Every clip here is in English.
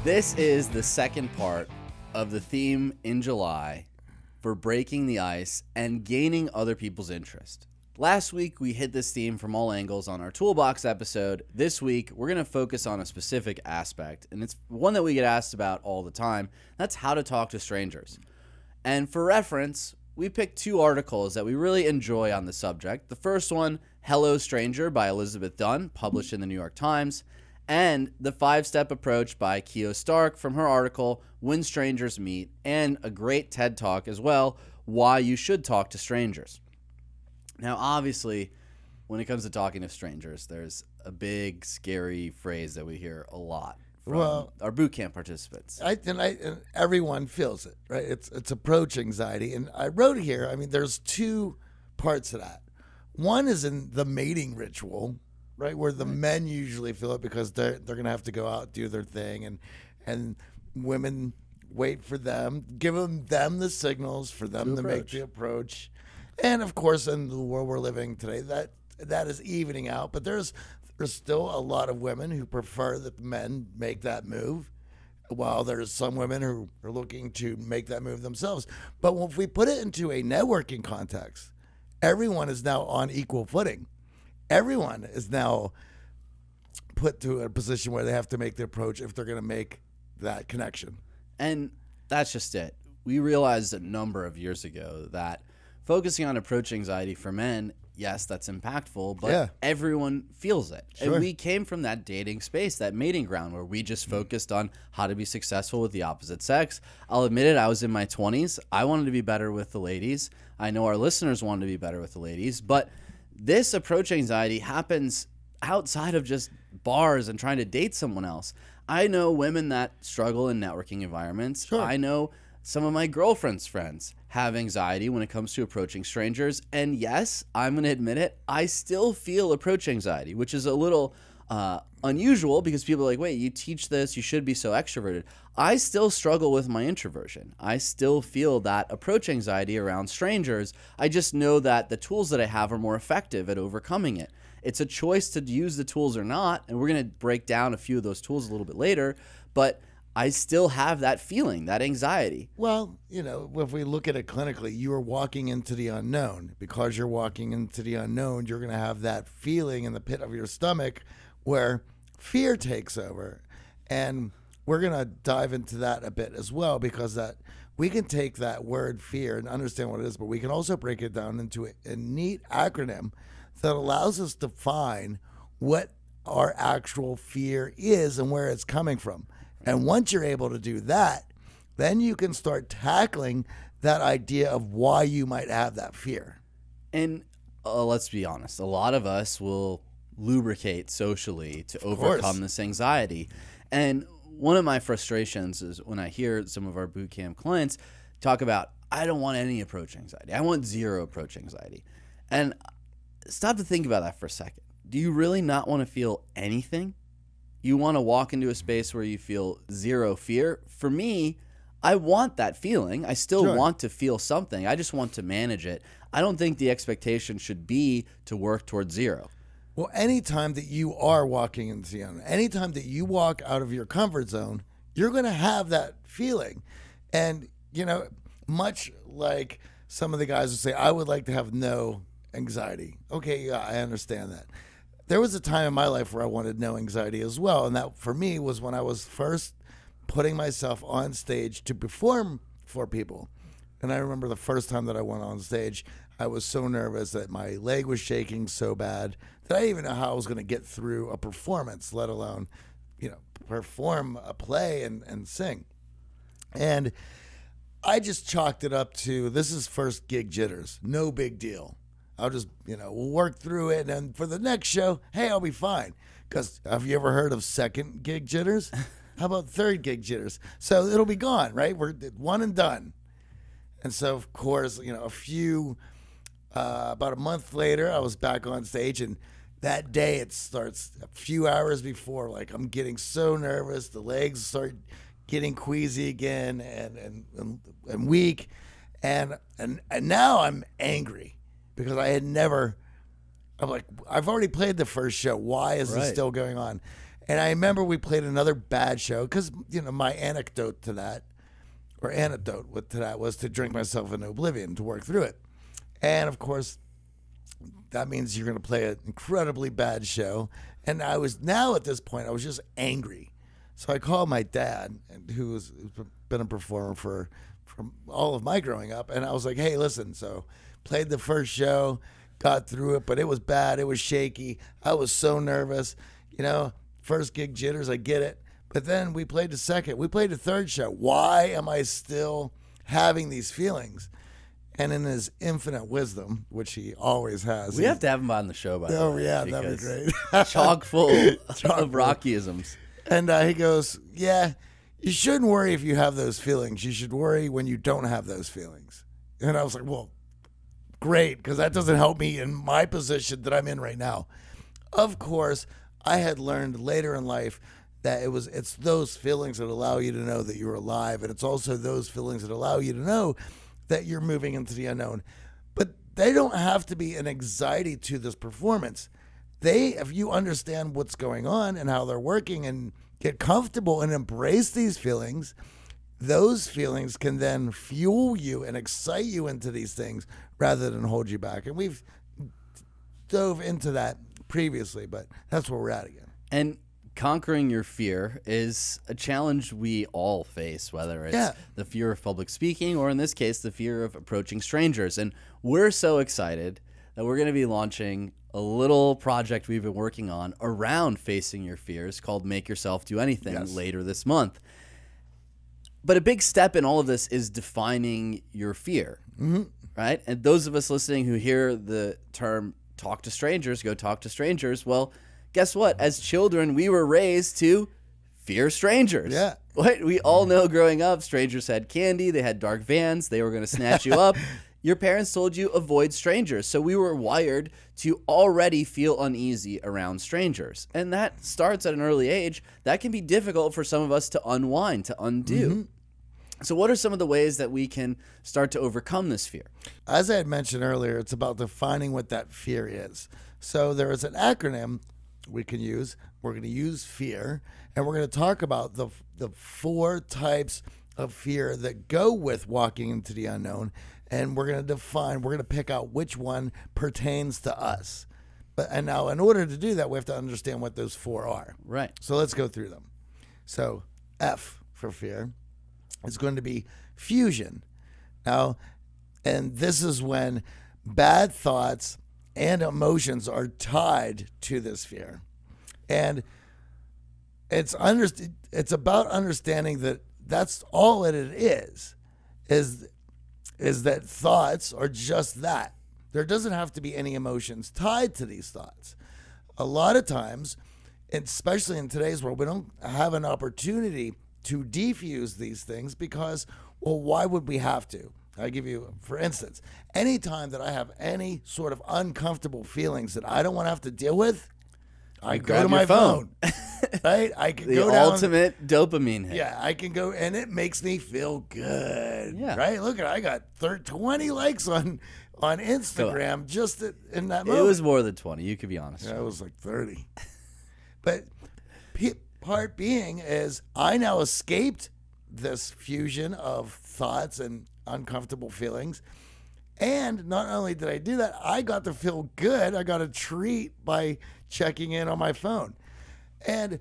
This is the second part of the theme in July for breaking the ice and gaining other people's interest. Last week, we hit this theme from all angles on our Toolbox episode. This week, we're going to focus on a specific aspect, and it's one that we get asked about all the time. That's how to talk to strangers. And for reference, we picked two articles that we really enjoy on the subject. The first one, Hello Stranger by Elizabeth Dunn, published in the New York Times, and the 5-Step Approach by Keo Stark from her article, When Strangers Meet, and a great TED Talk as well, Why You Should Talk to Strangers. Now, obviously, when it comes to talking to strangers, there's a big, scary phrase that we hear a lot from our boot camp participants. And everyone feels it, right? It's approach anxiety. And I wrote here, there's two parts of that. One is in the mating ritual, right, where the men usually feel it because they're going to have to go out, do their thing, and women wait for them, give them the signals for them to make the approach. And of course, in the world we're living today, that is evening out. But there's still a lot of women who prefer that men make that move, while there's some women who are looking to make that move themselves. But if we put it into a networking context, everyone is now on equal footing. Everyone is now put to a position where they have to make the approach if they're going to make that connection. And that's just it. We realized a number of years ago that focusing on approach anxiety for men, yes, that's impactful, but everyone feels it. Sure. And we came from that dating space, that mating ground, where we just focused on how to be successful with the opposite sex. I'll admit it, I was in my 20s. I wanted to be better with the ladies. I know our listeners wanted to be better with the ladies, but this approach anxiety happens outside of just bars and trying to date someone else. I know women that struggle in networking environments. Sure. I know some of my girlfriend's friends have anxiety when it comes to approaching strangers. And yes, I'm going to admit it, I still feel approach anxiety, which is a little unusual because people are like, wait, you teach this, you should be so extroverted. I still struggle with my introversion. I still feel that approach anxiety around strangers. I just know that the tools that I have are more effective at overcoming it. It's a choice to use the tools or not, and we're going to break down a few of those tools a little bit later, but I still have that feeling, that anxiety. Well, if we look at it clinically, you are walking into the unknown. Because you're walking into the unknown, you're going to have that feeling in the pit of your stomach where fear takes over. And we're going to dive into that a bit as well, because that we can take that word fear and understand what it is, but we can also break it down into a neat acronym that allows us to define what our actual fear is and where it's coming from. And once you're able to do that, then you can start tackling that idea of why you might have that fear. And let's be honest, a lot of us will lubricate socially to overcome this anxiety. And one of my frustrations is when I hear some of our boot camp clients talk about, I don't want any approach anxiety. I want zero approach anxiety. And stop to think about that for a second. Do you really not want to feel anything? You want to walk into a space where you feel zero fear? For me, I want that feeling. I still want to feel something. I just want to manage it. I don't think the expectation should be to work towards zero. Well, anytime that you are walking into the unknown, anytime that you walk out of your comfort zone, you're going to have that feeling. And, much like some of the guys would say, I would like to have no anxiety. Okay, yeah, I understand that. There was a time in my life where I wanted no anxiety as well. And that for me was when I was first putting myself on stage to perform for people. And I remember the first time that I went on stage, I was so nervous that my leg was shaking so bad that I didn't even know how I was going to get through a performance, let alone, perform a play and sing. And I just chalked it up to, this is first gig jitters. No big deal. I'll just, we'll work through it. And for the next show, hey, I'll be fine. Because have you ever heard of second gig jitters? How about third gig jitters? So it'll be gone, right? We're one and done. And so, of course, about a month later, I was back on stage. And that day, it starts a few hours before. Like, I'm getting so nervous. The legs start getting queasy again and weak. And now I'm angry. Because I'm like, I've already played the first show. Why is this still going on? And I remember we played another bad show because, my anecdote to that was to drink myself into oblivion, to work through it. And of course, that means you're going to play an incredibly bad show. And at this point, I was just angry. So I called my dad, who's been a performer for all of my growing up. And I was like, hey, listen, so played the first show, got through it, but it was bad. It was shaky. I was so nervous. First gig jitters, I get it. But then we played the second. We played the third show. Why am I still having these feelings? And in his infinite wisdom, which he always has. We have to have him on the show, by the way. Oh, yeah, that'd be great. Chock full of Rockyisms. And he goes, yeah, you shouldn't worry if you have those feelings. You should worry when you don't have those feelings. And I was like, well, great, because that doesn't help me in my position that I'm in right now. Of course, I had learned later in life that it's those feelings that allow you to know that you're alive. And it's also those feelings that allow you to know that you're moving into the unknown. But they don't have to be an anxiety to this performance. If you understand what's going on and how they're working and get comfortable and embrace these feelings, those feelings can then fuel you and excite you into these things rather than hold you back. And we've dove into that previously, but that's where we're at again. And conquering your fear is a challenge we all face, whether it's the fear of public speaking or, in this case, the fear of approaching strangers. And we're so excited that we're going to be launching a little project we've been working on around facing your fears called Make Yourself Do Anything later this month. But a big step in all of this is defining your fear, right? And those of us listening who hear the term talk to strangers, go talk to strangers, well, guess what? As children, we were raised to fear strangers. Yeah. Right? We all know growing up, strangers had candy, they had dark vans, they were going to snatch you up. Your parents told you avoid strangers. So we were wired to already feel uneasy around strangers. And that starts at an early age. That can be difficult for some of us to unwind, to undo. So what are some of the ways that we can start to overcome this fear? As I had mentioned earlier, it's about defining what that fear is. So there is an acronym we can use. We're going to use fear, and we're going to talk about the 4 types of fear that go with walking into the unknown, and we're going to pick out which one pertains to us. And now, in order to do that, we have to understand what those 4 are. Right. So let's go through them. So F for fear is going to be fusion. Now, and this is when bad thoughts and emotions are tied to this fear. And it's about understanding that that's all it is that thoughts are just that. There doesn't have to be any emotions tied to these thoughts. A lot of times, especially in today's world, we don't have an opportunity to defuse these things because, well, why would we have to? I give you, for instance, anytime that I have any sort of uncomfortable feelings that I don't want to have to deal with, I go to my phone. Right? I can go down. The ultimate dopamine hit. Yeah, I can go, and it makes me feel good. Yeah. Right? Look, I got 20 likes on Instagram just in that moment. It was more than 20. You could be honest. Yeah, it was like 30. But part being is I now escaped this fusion of thoughts and uncomfortable feelings. And not only did I do that, I got to feel good. I got a treat by checking in on my phone. And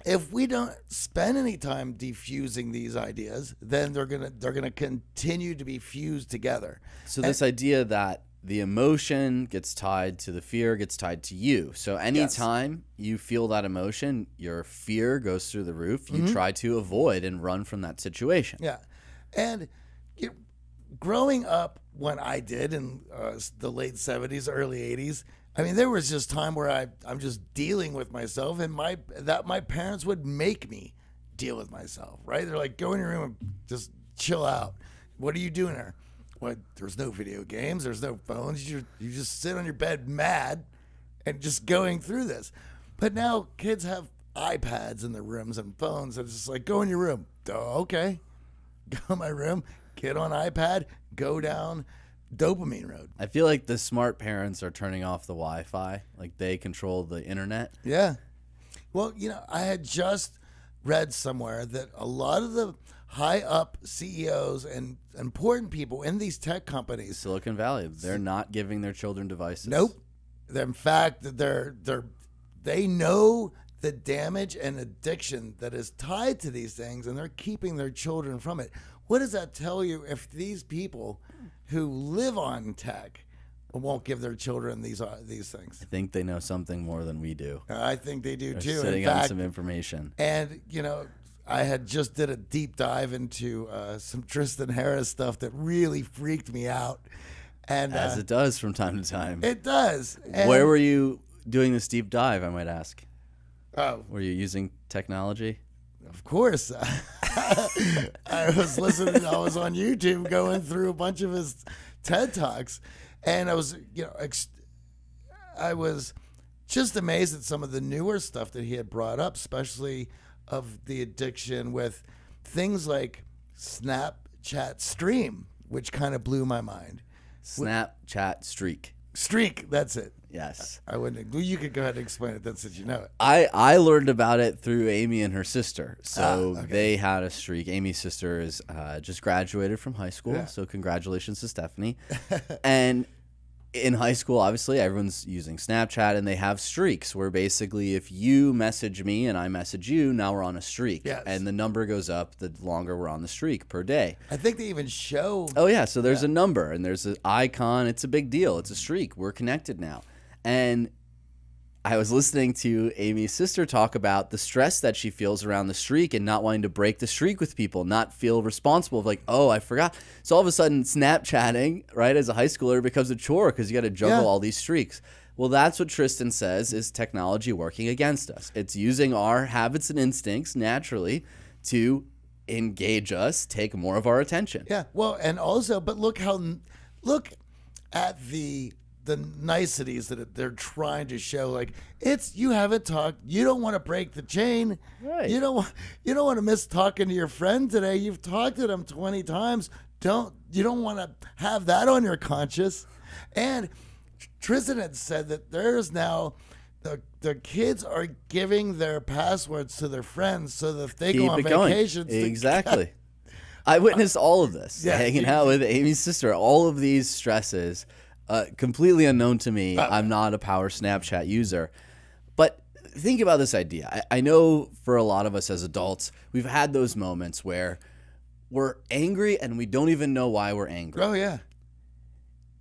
if we don't spend any time diffusing these ideas, then they're gonna continue to be fused together. So this idea that the emotion gets tied to the fear gets tied to you. So anytime you feel that emotion, your fear goes through the roof. You try to avoid and run from that situation. Yeah. And growing up when I did in the late 70s, early 80s, I mean, there was just time where I'm just dealing with myself, and my parents would make me deal with myself, right? They're like, go in your room and just chill out. What are you doing there? Well, there's no video games. There's no phones. You just sit on your bed mad and just going through this. But now kids have iPads in their rooms and phones. And it's just like, go in your room. Oh, okay. Go in my room, get on iPad, go down Dopamine Road. I feel like the smart parents are turning off the Wi-Fi. Like they control the internet. Yeah. Well, I had just read somewhere that a lot of the high up CEOs and important people in these tech companies, Silicon Valley, they're not giving their children devices. Nope. In fact, they know the damage and addiction that is tied to these things, and they're keeping their children from it. What does that tell you if these people who live on tech won't give their children these things? I think they know something more than we do. I think they do They're too. sitting In fact, on some information. And I had just did a deep dive into some Tristan Harris stuff that really freaked me out. And As it does from time to time. It does. And Where were you doing this deep dive, I might ask? Oh, Were you using technology? of course. I was listening. I was on YouTube going through a bunch of his TED Talks, and I was, I was just amazed at some of the newer stuff that he had brought up, especially of the addiction with things like Snapchat Stream, which kind of blew my mind. Snapchat Streak. Streak, that's it. Yes. I wouldn't. You could go ahead and explain it. That's it. You know it. I learned about it through Amy and her sister. So okay. they had a streak. Amy's sister is just graduated from high school. Yeah. So congratulations to Stephanie. And in high school, obviously, everyone's using Snapchat, and they have streaks where basically if you message me and I message you, now we're on a streak. Yes. And the number goes up the longer we're on the streak per day. I think they even show. Oh, yeah. So there's a number and there's an icon. It's a big deal. It's a streak. We're connected now. And I was listening to Amy's sister talk about the stress that she feels around the streak and not wanting to break the streak with people, not feel responsible of like, oh, I forgot. So all of a sudden, Snapchatting, right, as a high schooler becomes a chore because you got to juggle all these streaks. Well, that's what Tristan says is technology working against us. It's using our habits and instincts naturally to engage us, take more of our attention. Yeah. Well, and also, but look at the niceties that they're trying to show. Like, you haven't talked. You don't want to break the chain. Right. You don't want to miss talking to your friend today. You've talked to them 20 times. You don't want to have that on your conscience. And Tristan had said that there's now the kids are giving their passwords to their friends so that if they go on vacations. Exactly. I witnessed all of this, hanging out with Amy's sister. All of these stresses. Completely unknown to me. I'm not a power Snapchat user. But think about this idea. I know for a lot of us as adults, we've had those moments where we're angry and we don't even know why we're angry. Oh, yeah.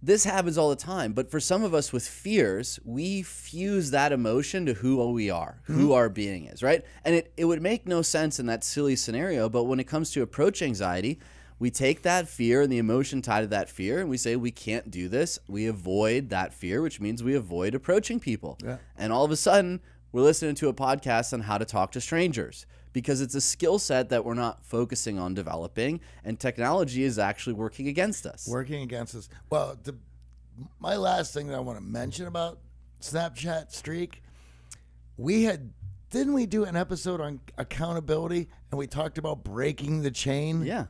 This happens all the time. But for some of us with fears, we fuse that emotion to who we are, who our being is, right? And it would make no sense in that silly scenario. But when it comes to approach anxiety, we take that fear and the emotion tied to that fear and we say we can't do this. We avoid that fear, which means we avoid approaching people. Yeah. And all of a sudden, we're listening to a podcast on how to talk to strangers because it's a skill set that we're not focusing on developing, and technology is actually working against us. Working against us. Well, my last thing that I want to mention about Snapchat Streak, didn't we do an episode on accountability and we talked about breaking the chain? Yeah.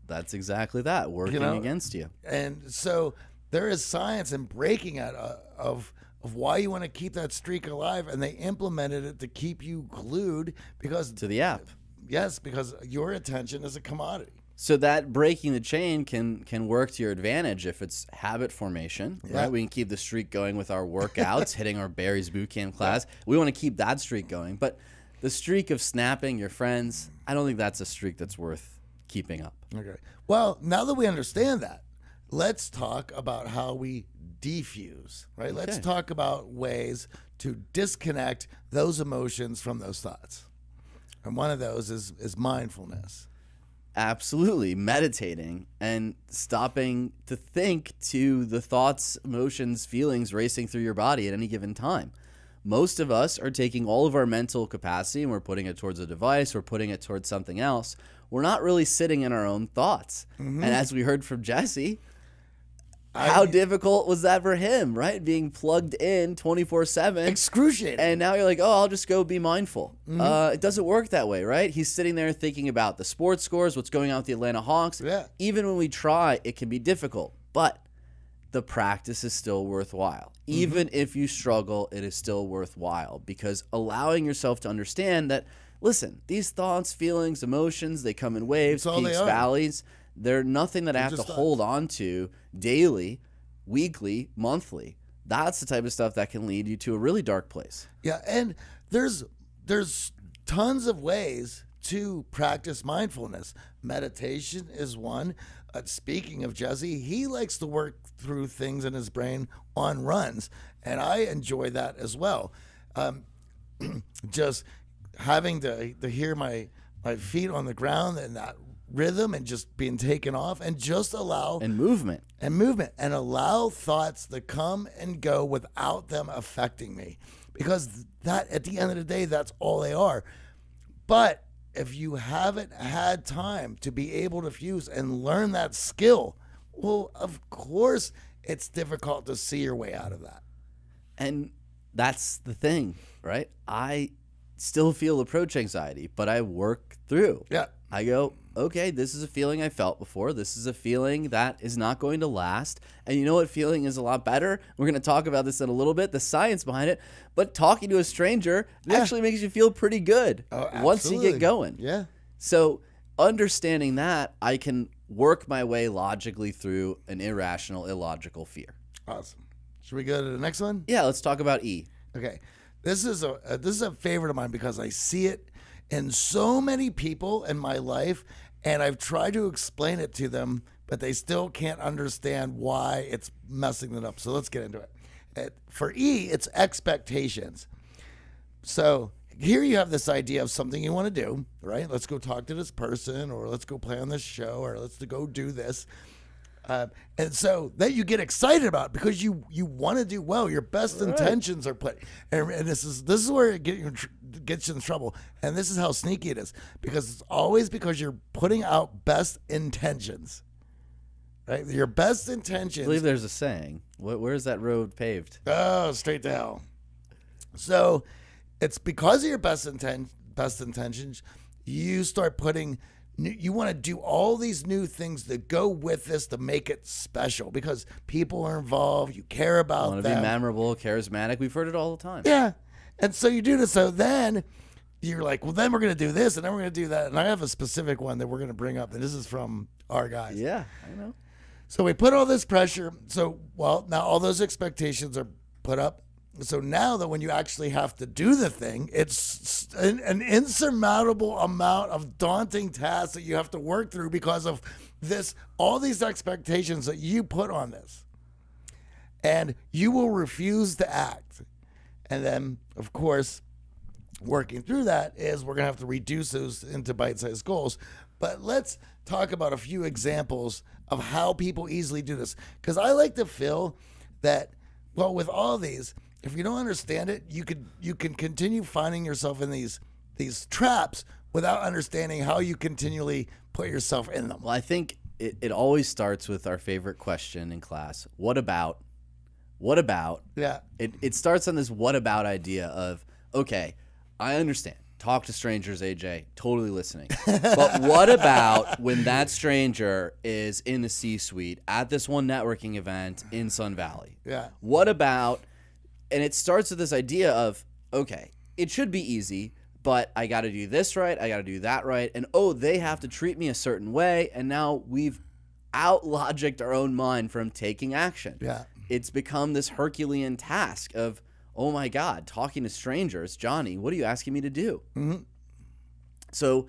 That's exactly that, working against you. And so there is science in breaking it of why you want to keep that streak alive, and they implemented it to keep you glued to the app. Yes, because your attention is a commodity. So that breaking the chain can work to your advantage if it's habit formation, right? We can keep the streak going with our workouts, hitting our Barry's Bootcamp class. We want to keep that streak going. But the streak of snapping your friends, I don't think that's a streak that's worth keeping up. Okay. Well, now that we understand that, let's talk about how we defuse, right? Okay. Let's talk about ways to disconnect those emotions from those thoughts. And one of those is mindfulness. Absolutely. Meditating and stopping to think to the thoughts, emotions, feelings racing through your body at any given time. Most of us are taking all of our mental capacity and we're putting it towards a device, we're putting it towards something else. We're not really sitting in our own thoughts. Mm-hmm. And as we heard from Jesse, how difficult was that for him, right? Being plugged in 24/7. Excruciating. And now you're like, oh, I'll just go be mindful. Mm-hmm. It doesn't work that way, right? He's sitting there thinking about the sports scores, what's going on with the Atlanta Hawks. Yeah. Even when we try, it can be difficult. But the practice is still worthwhile. Even if you struggle, it is still worthwhile, because allowing yourself to understand that, listen, these thoughts, feelings, emotions, they come in waves, peaks, valleys. They're nothing that I have to hold on to daily, weekly, monthly. That's the type of stuff that can lead you to a really dark place. Yeah, and there's tons of ways to practice mindfulness. Meditation is one. Speaking of Jesse, he likes to work through things in his brain on runs, and I enjoy that as well. Just having to hear my feet on the ground and that rhythm and just being taken off, and just allow movement and allow thoughts to come and go without them affecting me, because that, at the end of the day, that's all they are. But if you haven't had time to be able to fuse and learn that skill, well, of course it's difficult to see your way out of that. And that's the thing, right? I still feel approach anxiety, but I work through. Yeah. I go, okay, this is a feeling I felt before. This is a feeling that is not going to last. And you know what feeling is a lot better? We're going to talk about this in a little bit, the science behind it. But talking to a stranger actually makes you feel pretty good once you get going. Yeah. So understanding that, I can work my way logically through an irrational, illogical fear. Awesome. Should we go to the next one? Yeah, let's talk about E. Okay. This is a favorite of mine, because I see it in so many people in my life, and I've tried to explain it to them, but they still can't understand why it's messing it up. So let's get into it. For E, it's expectations. So here you have this idea of something you want to do, right? Let's go talk to this person, or let's go play on this show, or let's go do this. And so that you get excited about, because you want to do well. Your best intentions are put, and this is where it gets you in trouble. And this is how sneaky it is, because it's always because you're putting out best intentions, right? Your best intentions. I believe there's a saying. Where is that road paved? Oh, straight to hell. So it's because of your best intentions, you start putting. You want to do all these new things that go with this to make it special, because people are involved. You care about them. Want to be memorable, charismatic. We've heard it all the time. Yeah. And so you do this. So then you're like, well, then we're going to do this, and then we're going to do that. And I have a specific one that we're going to bring up, and this is from our guys. Yeah, I know. So we put all this pressure. So, well, now all those expectations are put up. So now that when you actually have to do the thing, it's an insurmountable amount of daunting tasks that you have to work through, because of all these expectations that you put on this. And you will refuse to act. And then, of course, working through that is we're going to have to reduce those into bite-sized goals. But let's talk about a few examples of how people easily do this. Because I like to feel that, well, with all these, if you don't understand it, you can continue finding yourself in these traps without understanding how you continually put yourself in them. Well, I think it always starts with our favorite question in class. What about? What about? Yeah. It starts on this what about idea of, okay, I understand. Talk to strangers, AJ. Totally listening. But what about when that stranger is in the C-suite at this one networking event in Sun Valley? Yeah. What about... And it starts with this idea of, okay, it should be easy, but I got to do this right, I got to do that right, and oh, they have to treat me a certain way, and now we've out-logicked our own mind from taking action. Yeah. It's become this Herculean task of, oh my God, talking to strangers, Johnny, what are you asking me to do? Mm-hmm. So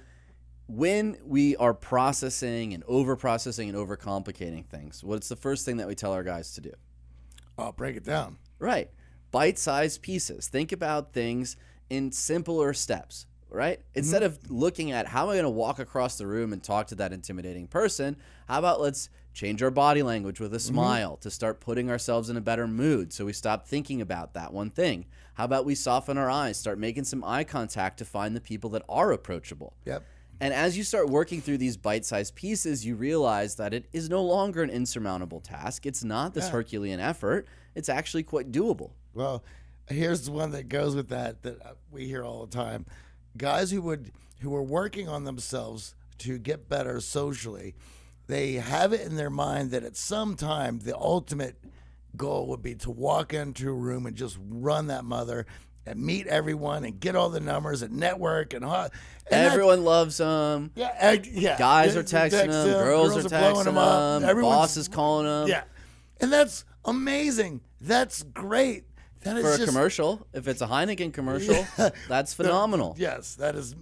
when we are processing and over-processing and overcomplicating things, what's the first thing that we tell our guys to do? I'll break it down. Right. Bite-sized pieces. Think about things in simpler steps, right? Instead of looking at how am I going to walk across the room and talk to that intimidating person, how about let's change our body language with a smile to start putting ourselves in a better mood so we stop thinking about that one thing. How about we soften our eyes, start making some eye contact to find the people that are approachable. Yep. And as you start working through these bite-sized pieces, you realize that it is no longer an insurmountable task. It's not this Herculean effort. It's actually quite doable. Well, here's one that goes with that we hear all the time. Guys who are working on themselves to get better socially, they have it in their mind that at some time the ultimate goal would be to walk into a room and just run that mother and meet everyone and get all the numbers and network and everyone loves them. Yeah, Guys are texting them, girls are texting them, boss is calling them. Yeah, and that's amazing. That's great. That is for a commercial. If it's a Heineken commercial, that's phenomenal. Yes, that is.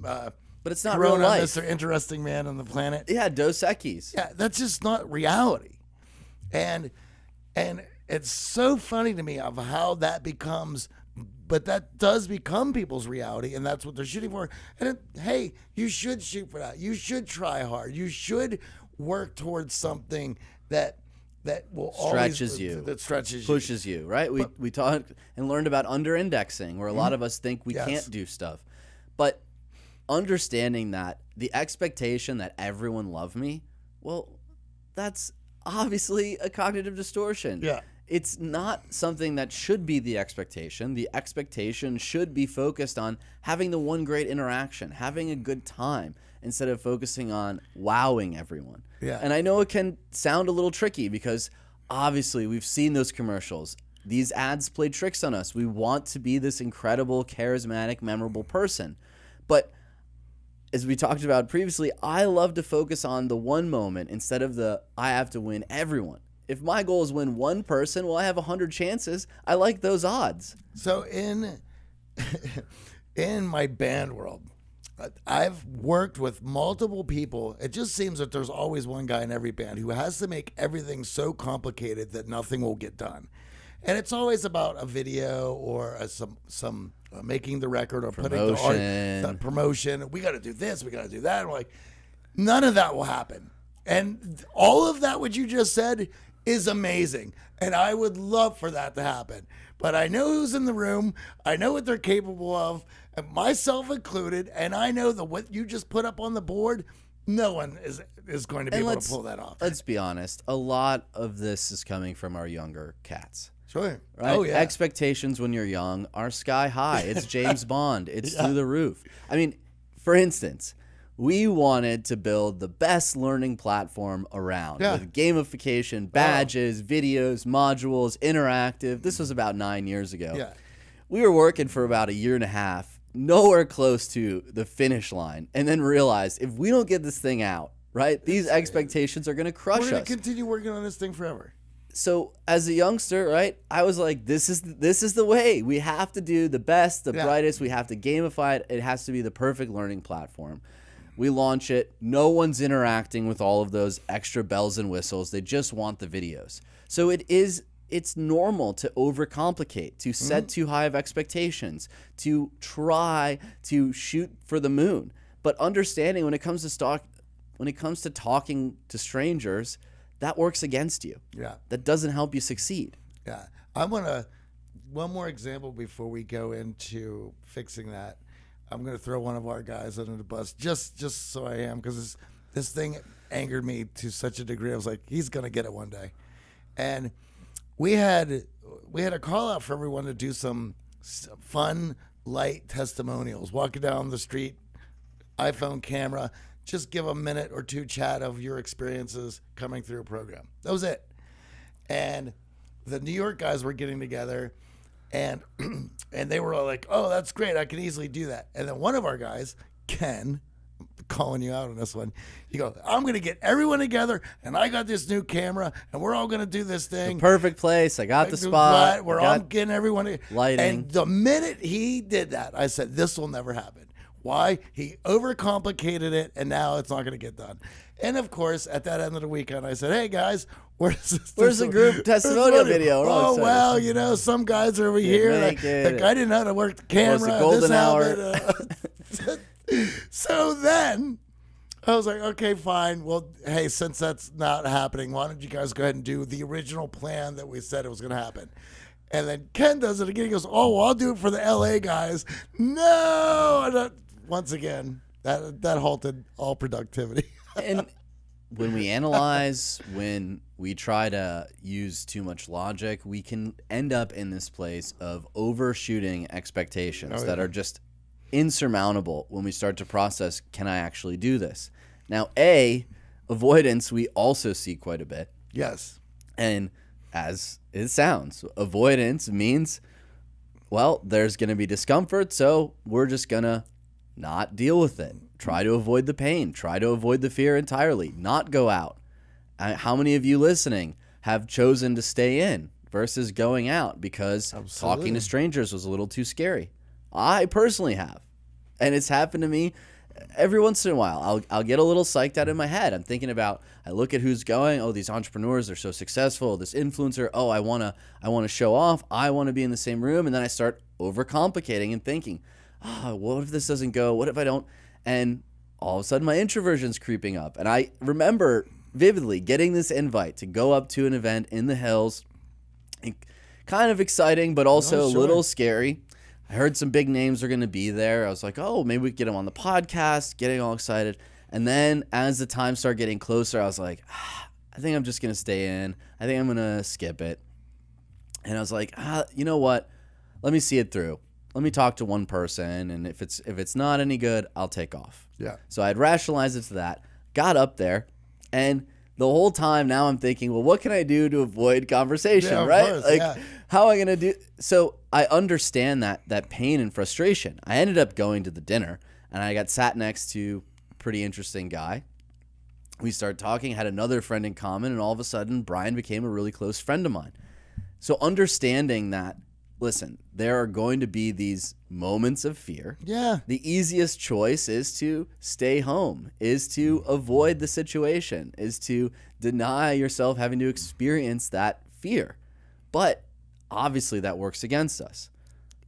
But it's not real life. Mr. Interesting Man on the planet. Yeah, Dos Equis. Yeah, that's just not reality. And it's so funny to me of how that becomes, but that does become people's reality, and that's what they're shooting for. And hey, you should shoot for that. You should try hard. You should work towards something that will stretches you, that stretches pushes you, right? We talked and learned about under-indexing, where a lot of us think we can't do stuff, but understanding that the expectation that everyone love me, well, that's obviously a cognitive distortion. Yeah. It's not something that should be the expectation. The expectation should be focused on having the one great interaction, having a good time, instead of focusing on wowing everyone. Yeah. And I know it can sound a little tricky because obviously we've seen those commercials. These ads play tricks on us. We want to be this incredible, charismatic, memorable person. But as we talked about previously, I love to focus on the one moment instead of the I have to win everyone. If my goal is win one person, well, I have 100 chances. I like those odds. So in my band world, I've worked with multiple people. It just seems that there's always one guy in every band who has to make everything so complicated that nothing will get done. And it's always about a video or some making the record or putting the promotion. We got to do this. We got to do that. And we're like, none of that will happen. And all of that, what you just said, is amazing. And I would love for that to happen. But I know who's in the room. I know what they're capable of, and myself included. And I know that what you just put up on the board, no one is going to be able to pull that off. Let's be honest. A lot of this is coming from our younger cats. Sure. Right? Oh, yeah. Expectations when you're young are sky high. It's James Bond. It's through the roof. I mean, for instance, we wanted to build the best learning platform around with gamification, badges, videos, modules, interactive. This was about 9 years ago. Yeah. We were working for about a year and a half, nowhere close to the finish line, and then realized if we don't get this thing out, right, these expectations are going to crush us. We're going to continue working on this thing forever. So as a youngster, right, I was like, this is the way. We have to do the best, the brightest. We have to gamify it. It has to be the perfect learning platform. We launch it. No one's interacting with all of those extra bells and whistles. They just want the videos. So it's normal to overcomplicate, to set too high of expectations, to try to shoot for the moon. But understanding when it comes to talking to strangers, that works against you. Yeah. That doesn't help you succeed. Yeah. I want to, one more example before we go into fixing that. I'm going to throw one of our guys under the bus just so I am, because this thing angered me to such a degree. I was like, he's going to get it one day. And we had a call out for everyone to do some fun, light testimonials, walking down the street, iPhone camera, just give a minute or two chat of your experiences coming through a program. That was it. And the New York guys were getting together, and they were all like, oh, that's great. I can easily do that. And then one of our guys, Ken, I'm calling you out on this one, he goes, I'm going to get everyone together, and I got this new camera, and we're all going to do this thing. The perfect place. I got the spot. We're all getting everyone. Lighting. And the minute he did that, I said, this will never happen. Why? He overcomplicated it, and now it's not going to get done. And, of course, at that end of the weekend, I said, hey, guys, where's the group testimonial video? Oh, well, you know, some guys are over here. That guy didn't know how to work the camera. Golden hour. So then I was like, okay, fine. Well, hey, since that's not happening, why don't you guys go ahead and do the original plan that we said it was going to happen? And then Ken does it again. He goes, oh, well, I'll do it for the LA guys. No. Once again, that halted all productivity. And when we analyze, when we try to use too much logic, we can end up in this place of overshooting expectations that are just insurmountable when we start to process, can I actually do this? Now, Avoidance, we also see quite a bit. Yes. And as it sounds, avoidance means, well, there's going to be discomfort, so we're just going to not deal with it. Try to avoid the pain. Try to avoid the fear entirely. Not go out. How many of you listening have chosen to stay in versus going out because talking to strangers was a little too scary? I personally have. And it's happened to me every once in a while. I'll get a little psyched out in my head. I'm thinking about, I look at who's going. Oh, these entrepreneurs, they're so successful. This influencer, oh, I want to show off. I want to be in the same room. And then I start overcomplicating and thinking, oh, what if this doesn't go? What if I don't? And all of a sudden my introversion's creeping up. And I remember vividly getting this invite to go up to an event in the hills. Kind of exciting, but also a little scary. I heard some big names are going to be there. I was like, oh, maybe we can get them on the podcast, getting all excited. And then as the time started getting closer, I was like, I think I'm just going to stay in. I think I'm going to skip it. And I was like, you know what? Let me see it through. Let me talk to one person. And if it's not any good, I'll take off. Yeah. So I'd rationalized it to that, got up there, and the whole time now I'm thinking, well, what can I do to avoid conversation, right? Course, how am I going to do? So I understand that pain and frustration. I ended up going to the dinner, and I got sat next to a pretty interesting guy. We started talking, had another friend in common, and all of a sudden, Brian became a really close friend of mine. So understanding that, listen, there are going to be these moments of fear. Yeah. The easiest choice is to stay home, is to avoid the situation, is to deny yourself having to experience that fear. But obviously that works against us.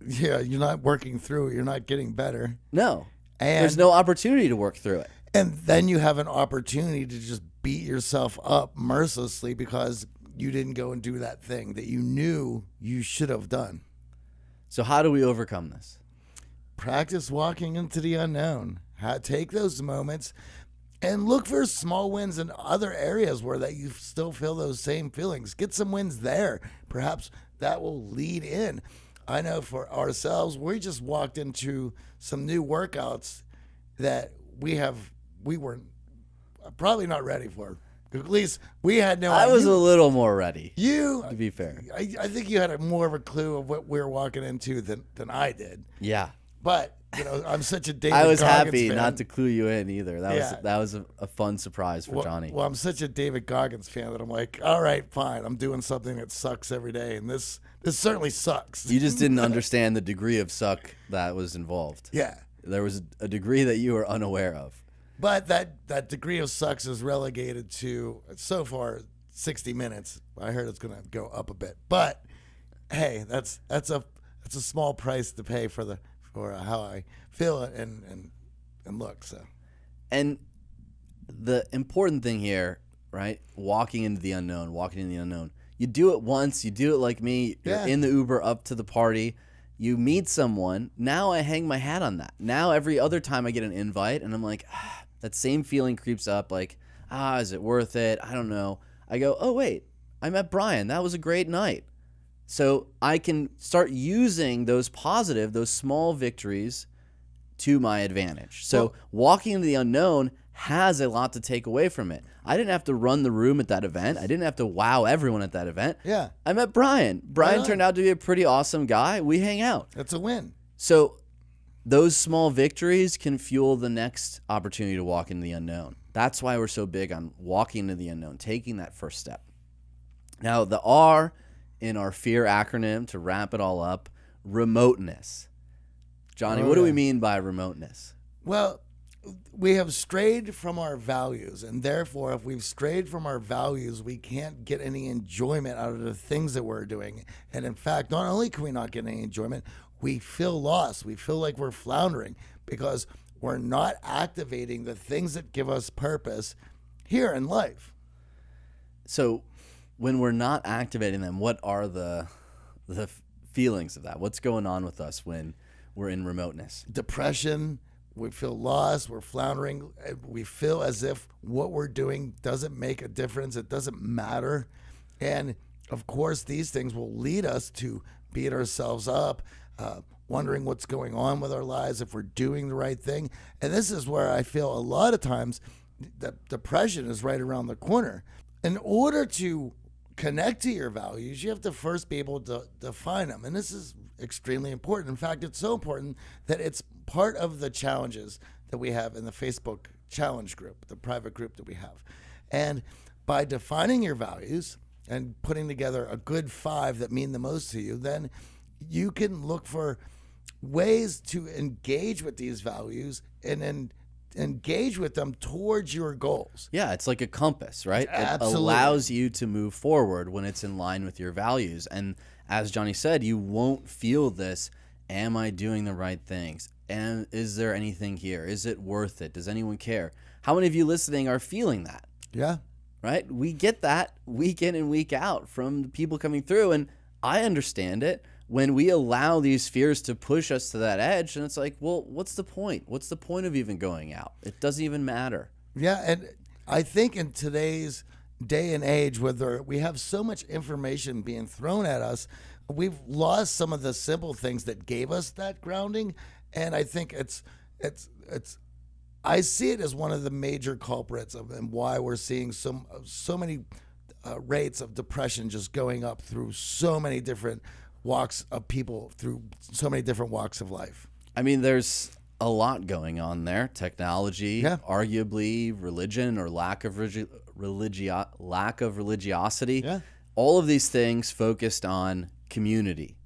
Yeah, you're not working through it. You're not getting better. No. And there's no opportunity to work through it. And then you have an opportunity to just beat yourself up mercilessly because you didn't go and do that thing that you knew you should have done. So how do we overcome this? Practice walking into the unknown. Take those moments and look for small wins in other areas where that you still feel those same feelings. Get some wins there. Perhaps that will lead in. I know for ourselves, we just walked into some new workouts that we weren't probably not ready for. At least we had no idea. I was a little more ready, to be fair. I think you had more of a clue of what we were walking into than I did. Yeah. But, I'm such a David I was Goggins happy fan. not to clue you in either. That was a fun surprise for Johnny. Well, I'm such a David Goggins fan that I'm like, all right, fine. I'm doing something that sucks every day, and this certainly sucks. You just didn't understand the degree of suck that was involved. Yeah. There was a degree that you were unaware of. But that degree of sucks is relegated to, so far, 60 minutes. I heard it's going to go up a bit. But, hey, that's a small price to pay for how I feel and look. So, and the important thing here, right? Walking into the unknown. You do it once. You do it like me. You're in the Uber up to the party. You meet someone. Now I hang my hat on that. Now every other time I get an invite, and I'm like, that same feeling creeps up. Like, is it worth it? I don't know. I go, oh wait, I met Brian. That was a great night. So I can start using those small victories to my advantage. So walking into the unknown has a lot to take away from it. I didn't have to run the room at that event. I didn't have to wow everyone at that event. Yeah. I met Brian. Brian turned out to be a pretty awesome guy. We hang out. That's a win. So those small victories can fuel the next opportunity to walk into the unknown. That's why we're so big on walking into the unknown, taking that first step. Now, the R in our FEAR acronym, to wrap it all up, remoteness. Johnny, what do we mean by remoteness? Well, we have strayed from our values, and therefore, if we've strayed from our values, we can't get any enjoyment out of the things that we're doing. And in fact, not only can we not get any enjoyment, we feel lost. We feel like we're floundering because we're not activating the things that give us purpose here in life. So when we're not activating them, what are the feelings of that? What's going on with us when we're in remoteness? Depression. We feel lost. We're floundering. We feel as if what we're doing doesn't make a difference. It doesn't matter. And of course, these things will lead us to beat ourselves up, wondering what's going on with our lives, if we're doing the right thing. And this is where I feel a lot of times depression is right around the corner. In order to connect to your values, you have to first be able to define them. And this is extremely important. In fact, it's so important that it's part of the challenges that we have in the Facebook challenge group, the private group that we have. And by defining your values and putting together a good 5 that mean the most to you, then you can look for ways to engage with these values and engage with them towards your goals. Yeah, it's like a compass, right? Absolutely. It allows you to move forward when it's in line with your values. And as Johnny said, you won't feel this, am I doing the right things? And is there anything here? Is it worth it? Does anyone care? How many of you listening are feeling that? Yeah. Right? We get that week in and week out from the people coming through. And I understand it. When we allow these fears to push us to that edge, and it's like, well, what's the point? What's the point of even going out? It doesn't even matter. Yeah, and I think in today's day and age, where we have so much information being thrown at us, we've lost some of the simple things that gave us that grounding. And I think I see it as one of the major culprits of and why we're seeing so many rates of depression just going up through so many different walks of people, through so many different walks of life. I mean, there's a lot going on there. Technology, arguably religion or lack of religiosity. Yeah. All of these things focused on community,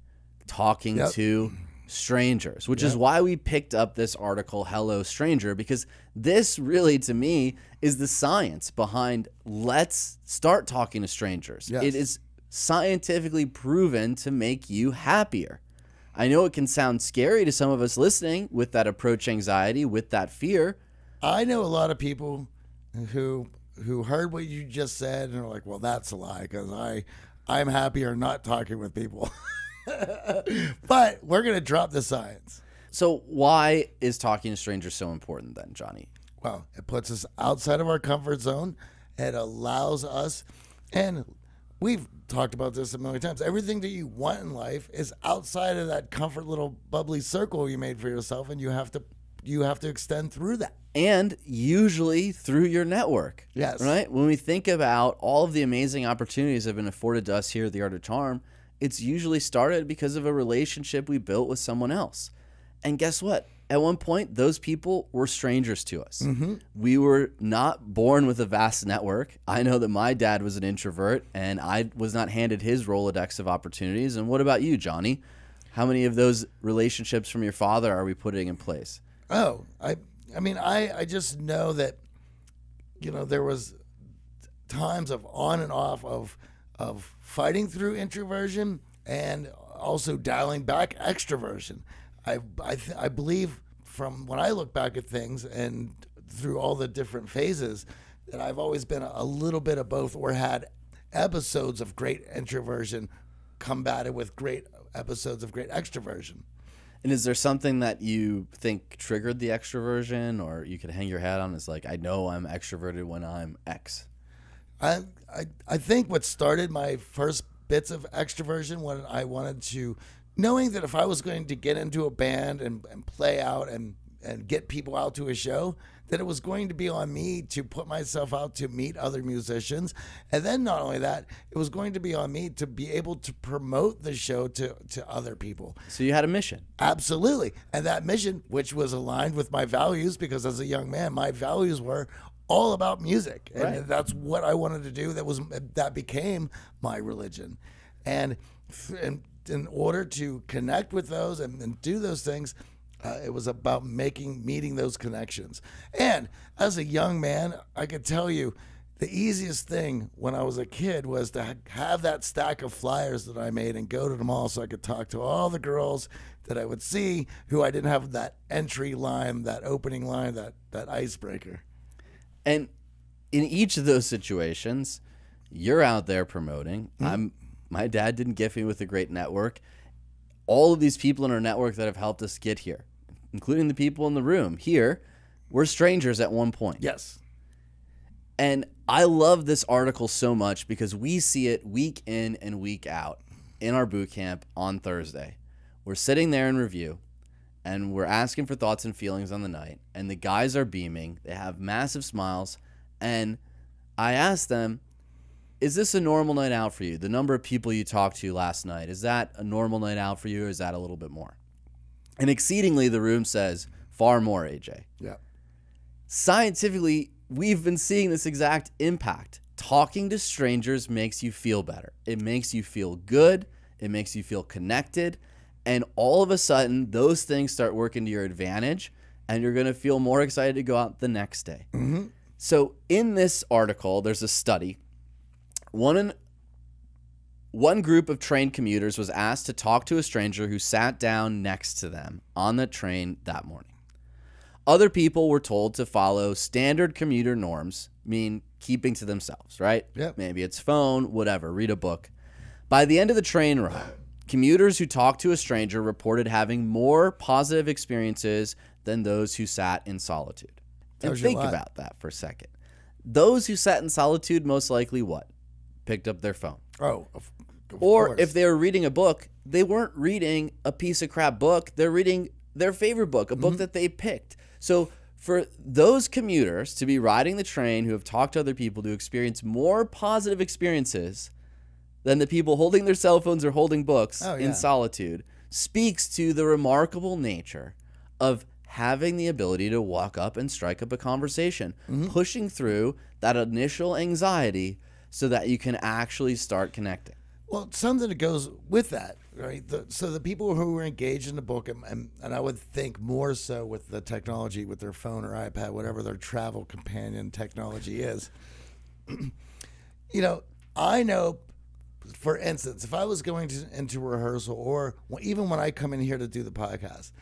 talking to strangers, which is why we picked up this article, Hello Stranger, because this really, to me, is the science behind let's start talking to strangers. Yes. It is scientifically proven to make you happier. I know it can sound scary to some of us listening with that approach anxiety, with that fear. I know a lot of people who heard what you just said and are like, well, that's a lie, because I'm happier not talking with people. But we're going to drop the science. So why is talking to strangers so important then, Johnny? Well, it puts us outside of our comfort zone. It allows us, and we've talked about this a million times, everything that you want in life is outside of that comfort little bubbly circle you made for yourself, and you have to extend through that. And usually through your network. Yes. Right? When we think about all of the amazing opportunities that have been afforded to us here at The Art of Charm, it's usually started because of a relationship we built with someone else. And guess what? At one point, those people were strangers to us. Mm-hmm. We were not born with a vast network. I know that my dad was an introvert, and I was not handed his Rolodex of opportunities. And what about you, Johnny? How many of those relationships from your father are we putting in place? Oh, I mean, I just know that, there was times of on and off of fighting through introversion and also dialing back extroversion. I believe from when I look back at things and through all the different phases that I've always been a little bit of both, or had episodes of great introversion combated with great episodes of great extroversion. And is there something that you think triggered the extroversion, or you could hang your hat on as like, I know I'm extroverted when I'm X? I think what started my first bits of extroversion when I wanted to, knowing that if I was going to get into a band and play out and get people out to a show, that it was going to be on me to put myself out to meet other musicians. And then not only that, it was going to be on me to be able to promote the show to other people. So you had a mission. Absolutely. And that mission, which was aligned with my values, because as a young man, my values were all about music. And right. That's what I wanted to do. That became my religion. And in order to connect with those and do those things, it was about meeting those connections. And as a young man, I could tell you the easiest thing when I was a kid was to have that stack of flyers that I made and go to the mall so I could talk to all the girls that I would see who I didn't have that entry line, that opening line, that icebreaker. And in each of those situations, you're out there promoting. Mm-hmm. My dad didn't gift me with a great network. All of these people in our network that have helped us get here, including the people in the room here, were strangers at one point. Yes. And I love this article so much because we see it week in and week out in our boot camp on Thursday. We're sitting there in review, and we're asking for thoughts and feelings on the night, and the guys are beaming. They have massive smiles, And I asked them, is this a normal night out for you? The number of people you talked to last night, is that a normal night out for you, or is that a little bit more? And exceedingly, the room says far more, AJ. Yeah. Scientifically, we've been seeing this exact impact. Talking to strangers makes you feel better. It makes you feel good. It makes you feel connected. And all of a sudden, those things start working to your advantage, and you're going to feel more excited to go out the next day. Mm-hmm. So in this article, there's a study. One group of train commuters was asked to talk to a stranger who sat down next to them on the train that morning. Other people were told to follow standard commuter norms, mean keeping to themselves, right? Yep. Maybe it's phone, whatever, read a book. By the end of the train ride, commuters who talked to a stranger reported having more positive experiences than those who sat in solitude. And think about that for a second. Those who sat in solitude most likely what? Picked up their phone. Oh, of or course. if they were reading a book, they weren't reading a piece of crap book. They're reading their favorite book, a book that they picked. So for those commuters to be riding the train who have talked to other people to experience more positive experiences than the people holding their cell phones or holding books in solitude speaks to the remarkable nature of having the ability to walk up and strike up a conversation, pushing through that initial anxiety so that you can actually start connecting. Well, something that goes with that, right? So the people who were engaged in the book, and I would think more so with the technology, with their phone or iPad, whatever their travel companion technology is. You know, I know, for instance, if I was going into rehearsal, or even when I come in here to do the podcast,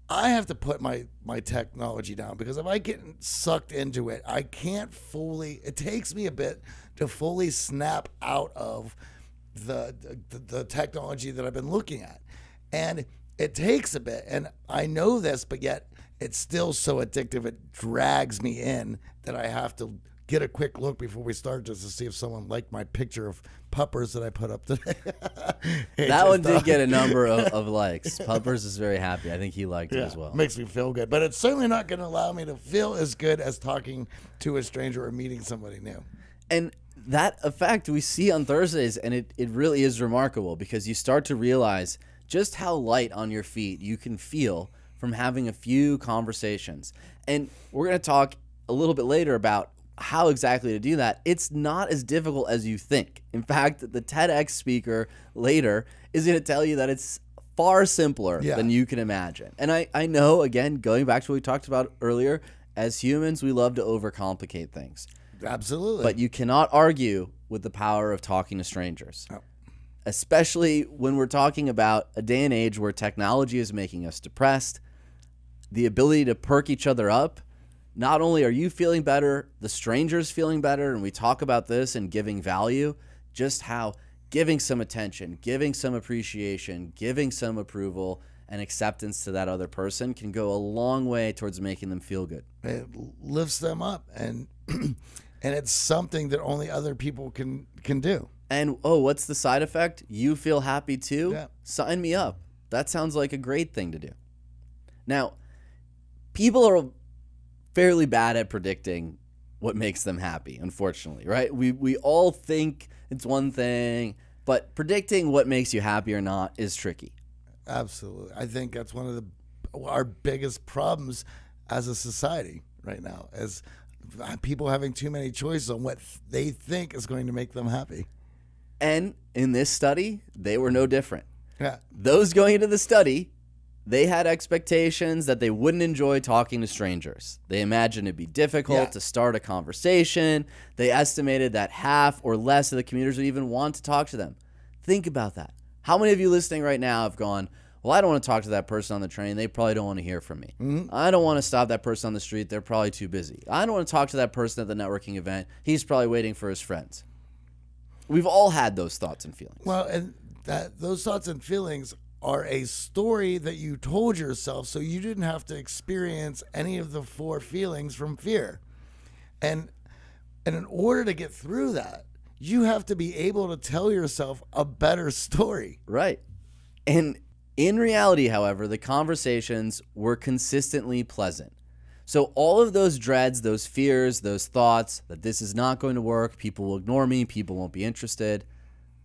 I have to put my technology down, because if I get sucked into it, I can't fully, it takes me a bit to fully snap out of the technology that I've been looking at. And it takes a bit, and I know this, but yet it's still so addictive, it drags me in that I have to get a quick look before we start, just to see if someone liked my picture of puppers that I put up today. That one did get a number of likes. Puppers is very happy. I think he liked it as well. Makes me feel good. But it's certainly not going to allow me to feel as good as talking to a stranger or meeting somebody new. And that effect we see on Thursdays, and it really is remarkable, because you start to realize just how light on your feet you can feel from having a few conversations. And we're going to talk a little bit later about how exactly to do that. It's not as difficult as you think. In fact, the TEDx speaker later is going to tell you that it's far simpler than you can imagine. And I know, again, going back to what we talked about earlier, as humans, we love to overcomplicate things. Absolutely. But you cannot argue with the power of talking to strangers. Oh. Especially when we're talking about a day and age where technology is making us depressed. The ability to perk each other up. Not only are you feeling better, the stranger's feeling better, and we talk about this and giving value, just how giving some attention, giving some appreciation, giving some approval and acceptance to that other person can go a long way towards making them feel good. It lifts them up, and and it's something that only other people can do. And, what's the side effect? You feel happy too? Yeah. Sign me up. That sounds like a great thing to do. Now, people are fairly bad at predicting what makes them happy, unfortunately, right? We all think it's one thing, but predicting what makes you happy or not is tricky. Absolutely. I think that's one of our biggest problems as a society right now, is people having too many choices on what they think is going to make them happy. And in this study, they were no different. Yeah. Those going into the study, they had expectations that they wouldn't enjoy talking to strangers. They imagined it'd be difficult to start a conversation. They estimated that half or less of the commuters would even want to talk to them. Think about that. How many of you listening right now have gone, well, I don't want to talk to that person on the train. They probably don't want to hear from me. Mm-hmm. I don't want to stop that person on the street. They're probably too busy. I don't want to talk to that person at the networking event. He's probably waiting for his friends. We've all had those thoughts and feelings. Well, and those thoughts and feelings are a story that you told yourself, so you didn't have to experience any of the four feelings from fear. And in order to get through that, you have to be able to tell yourself a better story. Right. And in reality, however, the conversations were consistently pleasant. So all of those dreads, those fears, those thoughts that this is not going to work, people will ignore me, people won't be interested,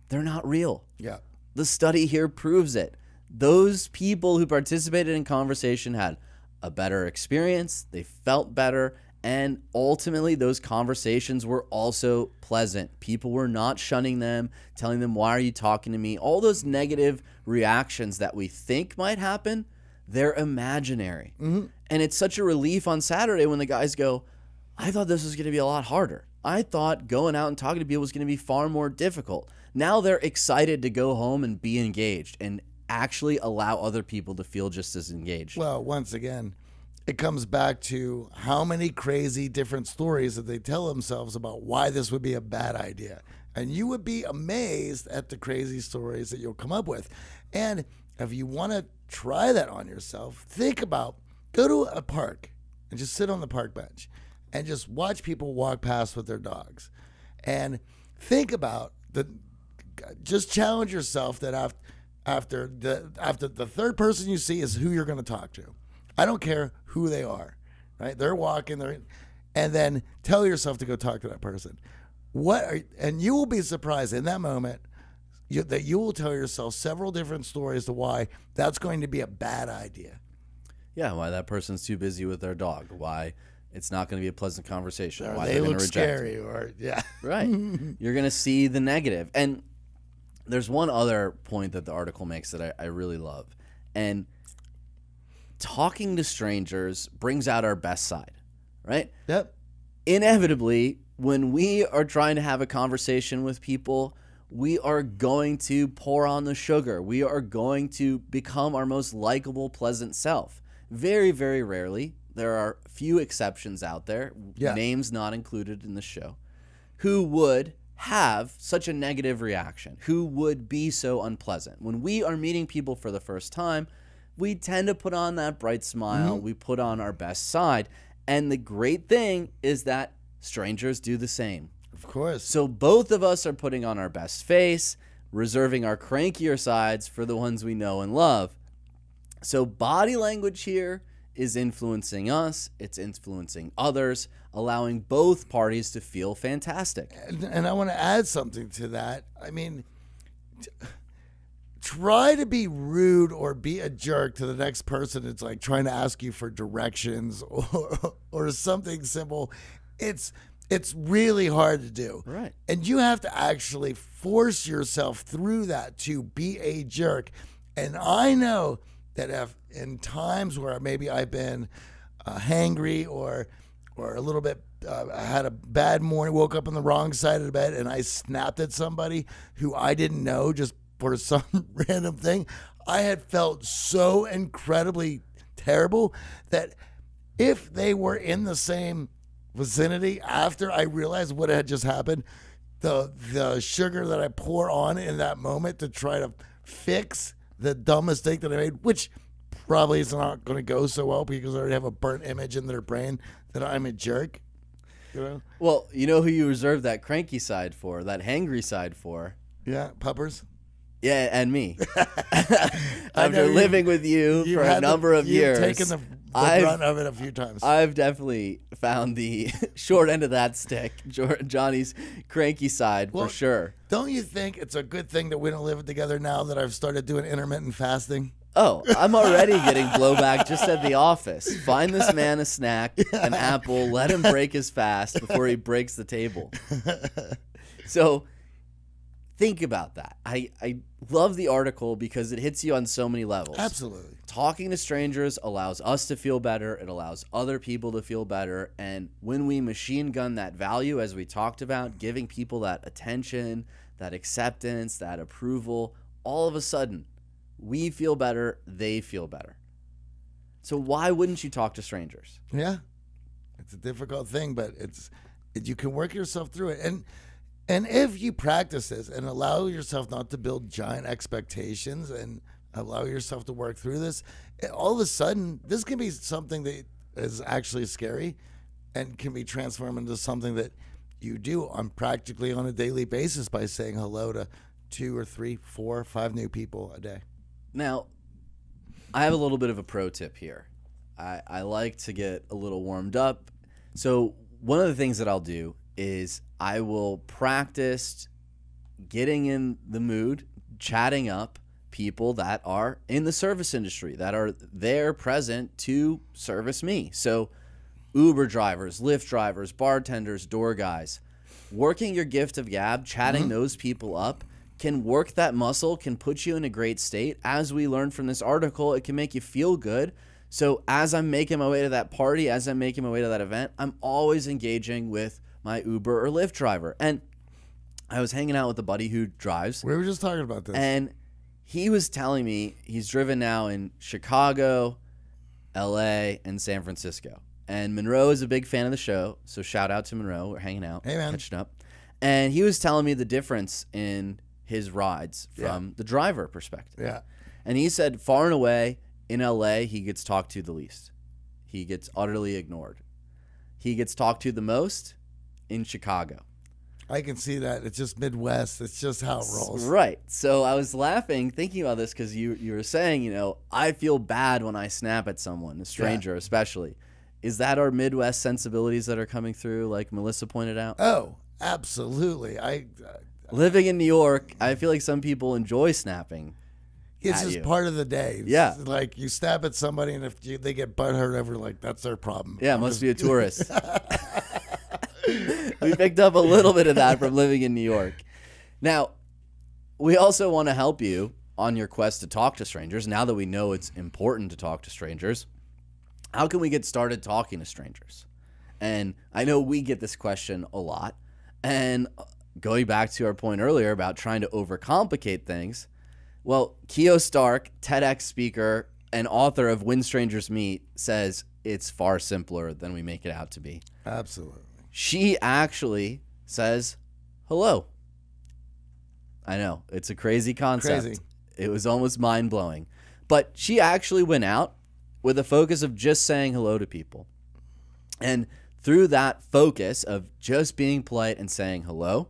they're not real. Yeah. The study here proves it. Those people who participated in conversation had a better experience, they felt better, and ultimately those conversations were also pleasant. People were not shunning them, telling them, why are you talking to me? All those negative reactions that we think might happen, they're imaginary. Mm-hmm. And it's such a relief on Saturday when the guys go, I thought this was going to be a lot harder. I thought going out and talking to people was going to be far more difficult. Now they're excited to go home and be engaged and actually allow other people to feel just as engaged. Well, once again, it comes back to how many crazy different stories that they tell themselves about why this would be a bad idea. And you would be amazed at the crazy stories that you'll come up with. And if you want to try that on yourself, think about, go to a park and just sit on the park bench and just watch people walk past with their dogs. And think about just challenge yourself that after the third person you see is who you're going to talk to. I don't care who they are, right? They're walking, and then tell yourself to go talk to that person. And you will be surprised in that moment that you will tell yourself several different stories to why that's going to be a bad idea. Yeah, why that person's too busy with their dog. Why it's not going to be a pleasant conversation. Or why they they're going look to reject. scary, or yeah, right. You're going to see the negative. And there's one other point that the article makes that I really love. And talking to strangers brings out our best side, right? Yep. Inevitably, when we are trying to have a conversation with people, we are going to pour on the sugar. We are going to become our most likable, pleasant self. Very, very rarely, there are few exceptions out there, names not included in the show, who would have such a negative reaction, who would be so unpleasant. When we are meeting people for the first time, we tend to put on that bright smile. Mm-hmm. We put on our best side. And the great thing is that strangers do the same. Of course. So both of us are putting on our best face, reserving our crankier sides for the ones we know and love. So body language here is influencing us. It's influencing others, allowing both parties to feel fantastic. And I want to add something to that. I mean, try to be rude or be a jerk to the next person. It's like trying to ask you for directions or something simple. It's really hard to do. Right. And you have to actually force yourself through that to be a jerk. And I know that if in times where maybe I've been hangry or a little bit, I had a bad morning, woke up on the wrong side of the bed, and I snapped at somebody who I didn't know just for some random thing, I had felt so incredibly terrible that if they were in the same vicinity after I realized what had just happened, the sugar that I pour on in that moment to try to fix the dumb mistake that I made, which probably is not going to go so well because I already have a burnt image in their brain that I'm a jerk. You know? Well, you know who you reserve that cranky side for, that hangry side for? Yeah, puppers. Yeah, and me. After living with you for a number of years, you've taken the brunt of it a few times. I've definitely found the short end of that stick, Johnny's cranky side, for sure. Don't you think it's a good thing that we don't live together now that I've started doing intermittent fasting? Oh, I'm already getting blowback just at the office. Find this man a snack, an apple, let him break his fast before he breaks the table. So think about that. I love the article because it hits you on so many levels. Absolutely. Talking to strangers allows us to feel better. It allows other people to feel better. And when we machine gun that value, as we talked about, giving people that attention, that acceptance, that approval, all of a sudden, we feel better, they feel better. So why wouldn't you talk to strangers? Yeah. It's a difficult thing, but you can work yourself through it. And if you practice this and allow yourself not to build giant expectations and allow yourself to work through this, all of a sudden, this can be something that is actually scary and can be transformed into something that you do on a daily basis by saying hello to 2 or 3, 4, 5 new people a day. Now, I have a little bit of a pro tip here. I like to get a little warmed up. So one of the things that I'll do is I will practice getting in the mood, chatting up people that are in the service industry, that are there present to service me. So Uber drivers, Lyft drivers, bartenders, door guys. Working your gift of gab, chatting those people up can work that muscle, can put you in a great state. As we learned from this article, it can make you feel good. So as I'm making my way to that party, as I'm making my way to that event, I'm always engaging with my Uber or Lyft driver. And I was hanging out with a buddy who drives. We were just talking about this. And he was telling me he's driven now in Chicago, LA, and San Francisco. And Monroe is a big fan of the show, so shout out to Monroe. We're hanging out, hey man, catching up. And he was telling me the difference in his rides from the driver perspective. Yeah. And he said far and away in LA, he gets talked to the least. He gets utterly ignored. He gets talked to the most in Chicago. I can see that. It's just Midwest. It's just how it rolls. Right. So I was laughing thinking about this because you were saying, you know, I feel bad when I snap at someone, a stranger especially. Is that our Midwest sensibilities that are coming through, like Melissa pointed out? Oh, absolutely. Living in New York, I feel like some people enjoy snapping. It's just part of the day. It's Yeah. like you snap at somebody, and if they get butthurt over, like, that's their problem. Yeah, must be a tourist. We picked up a little bit of that from living in New York. Now, we also want to help you on your quest to talk to strangers. Now that we know it's important to talk to strangers, how can we get started talking to strangers? And I know we get this question a lot. And going back to our point earlier about trying to overcomplicate things, well, Keo Stark, TEDx speaker and author of When Strangers Meet, says it's far simpler than we make it out to be. Absolutely. She actually says hello. I know, it's a crazy concept. Crazy. It was almost mind-blowing. But she actually went out with a focus of just saying hello to people. And through that focus of just being polite and saying hello,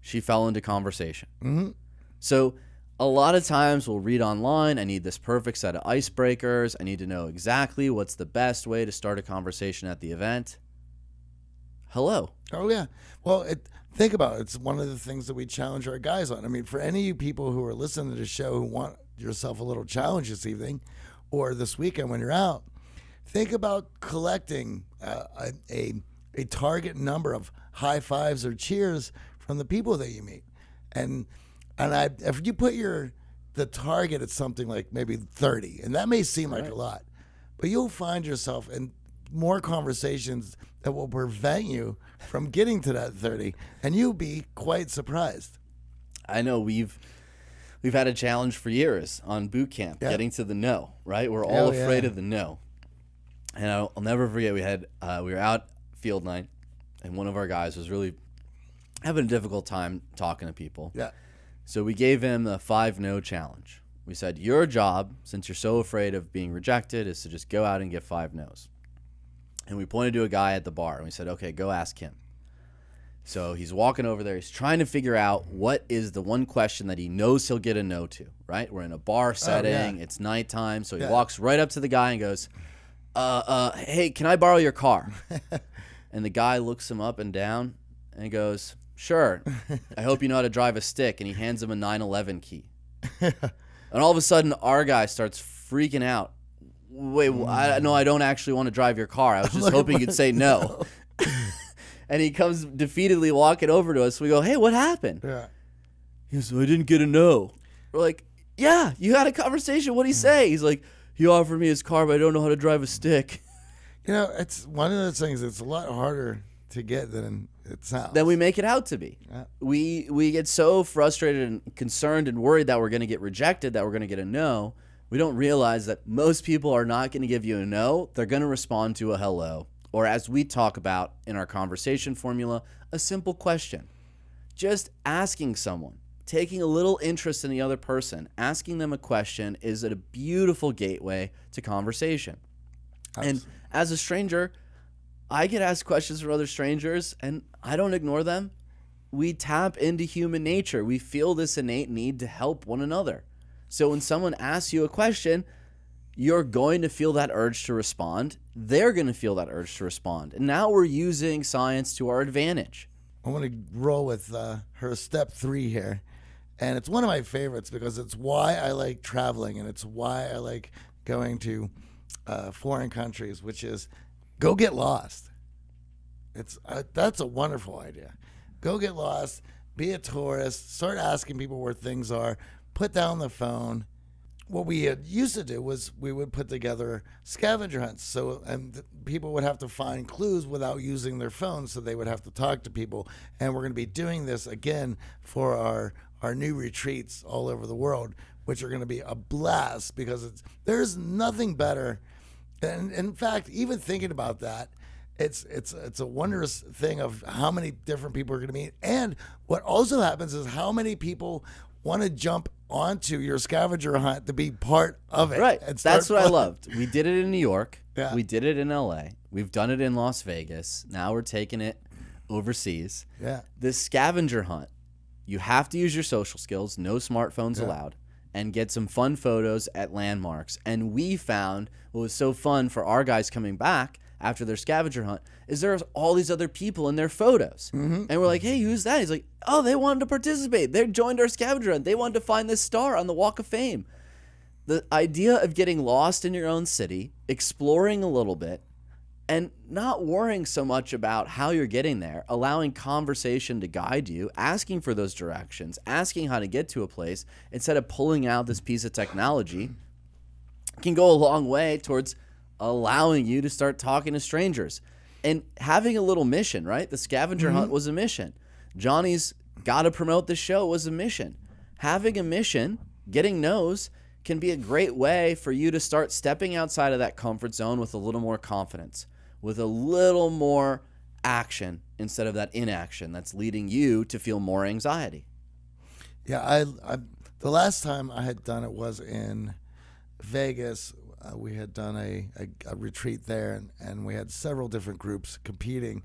she fell into conversation. Mm-hmm. So a lot of times we'll read online, I need this perfect set of icebreakers. I need to know exactly what's the best way to start a conversation at the event. Hello. Oh, yeah. Well, think about it. It's one of the things that we challenge our guys on. I mean, for any of you people who are listening to the show who want yourself a little challenge this evening or this weekend when you're out, think about collecting a target number of high fives or cheers from the people that you meet. And if you put the target at something like maybe 30, and that may seem like a lot, but you'll find yourself in more conversations that will prevent you from getting to that 30, and you'll be quite surprised. I know we've had a challenge for years on boot camp, getting to the no, right? We're all afraid of the no. And I'll never forget, we were out field night, and one of our guys was really having a difficult time talking to people. Yeah. So we gave him the 5 no challenge. We said, your job, since you're so afraid of being rejected, is to just go out and get 5 no's. And we pointed to a guy at the bar, and we said, okay, go ask him. So he's walking over there. He's trying to figure out what is the one question that he knows he'll get a no to, right? We're in a bar setting. It's nighttime. So he walks right up to the guy and goes, hey, can I borrow your car? And the guy looks him up and down and goes, sure. I hope you know how to drive a stick. And he hands him a 911 key. And all of a sudden, our guy starts freaking out. Wait, I don't actually want to drive your car. I was just hoping you'd say no. And he comes defeatedly walking over to us. We go, hey, what happened? Yeah. He goes, I didn't get a no. We're like, yeah, you had a conversation. What'd he say? He's like, he offered me his car, but I don't know how to drive a stick. You know, it's one of those things that's a lot harder to get than it sounds. Than we make it out to be. Yeah. We get so frustrated and concerned and worried that we're going to get rejected, that we're going to get a no. We don't realize that most people are not going to give you a no. They're going to respond to a hello. Or as we talk about in our conversation formula, a simple question. Just asking someone, taking a little interest in the other person, asking them a question is a beautiful gateway to conversation. Absolutely. And as a stranger, I get asked questions from other strangers, and I don't ignore them. We tap into human nature. We feel this innate need to help one another. So when someone asks you a question, you're going to feel that urge to respond. They're going to feel that urge to respond. And now we're using science to our advantage. I want to roll with her step 3 here. And it's one of my favorites because it's why I like traveling and it's why I like going to foreign countries, which is go get lost. That's a wonderful idea. Go get lost, be a tourist, start asking people where things are, put down the phone. What we had used to do was we would put together scavenger hunts, and people would have to find clues without using their phones, so they would have to talk to people. And we're going to be doing this again for our new retreats all over the world, which are going to be a blast because there's nothing better. And in fact, even thinking about that, it's a wondrous thing of how many different people are going to meet. And what also happens is how many people want to jump onto your scavenger hunt to be part of it. Right. That's what I loved. We did it in New York. Yeah. We did it in LA. We've done it in Las Vegas. Now we're taking it overseas. Yeah. This scavenger hunt, you have to use your social skills, no smartphones allowed, and get some fun photos at landmarks. And we found what was so fun for our guys coming back after their scavenger hunt is there's all these other people in their photos. Mm-hmm. And we're like, hey, who's that? He's like, oh, they wanted to participate. They joined our scavenger hunt. They wanted to find this star on the Walk of Fame. The idea of getting lost in your own city, exploring a little bit, and not worrying so much about how you're getting there, allowing conversation to guide you, asking for those directions, asking how to get to a place, instead of pulling out this piece of technology, can go a long way towards allowing you to start talking to strangers and having a little mission, right? The scavenger hunt was a mission. Johnny's got to promote the show was a mission. Having a mission, getting no's, can be a great way for you to start stepping outside of that comfort zone with a little more confidence, with a little more action instead of that inaction that's leading you to feel more anxiety. Yeah, the last time I had done it was in Vegas. We had done a retreat there, and we had several different groups competing,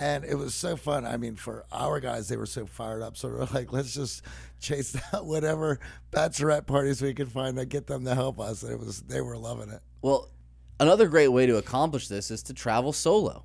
and it was so fun. I mean, for our guys, they were so fired up. So we're like, let's just chase out whatever bachelorette parties we could find to get them to help us. They were loving it. Well, another great way to accomplish this is to travel solo.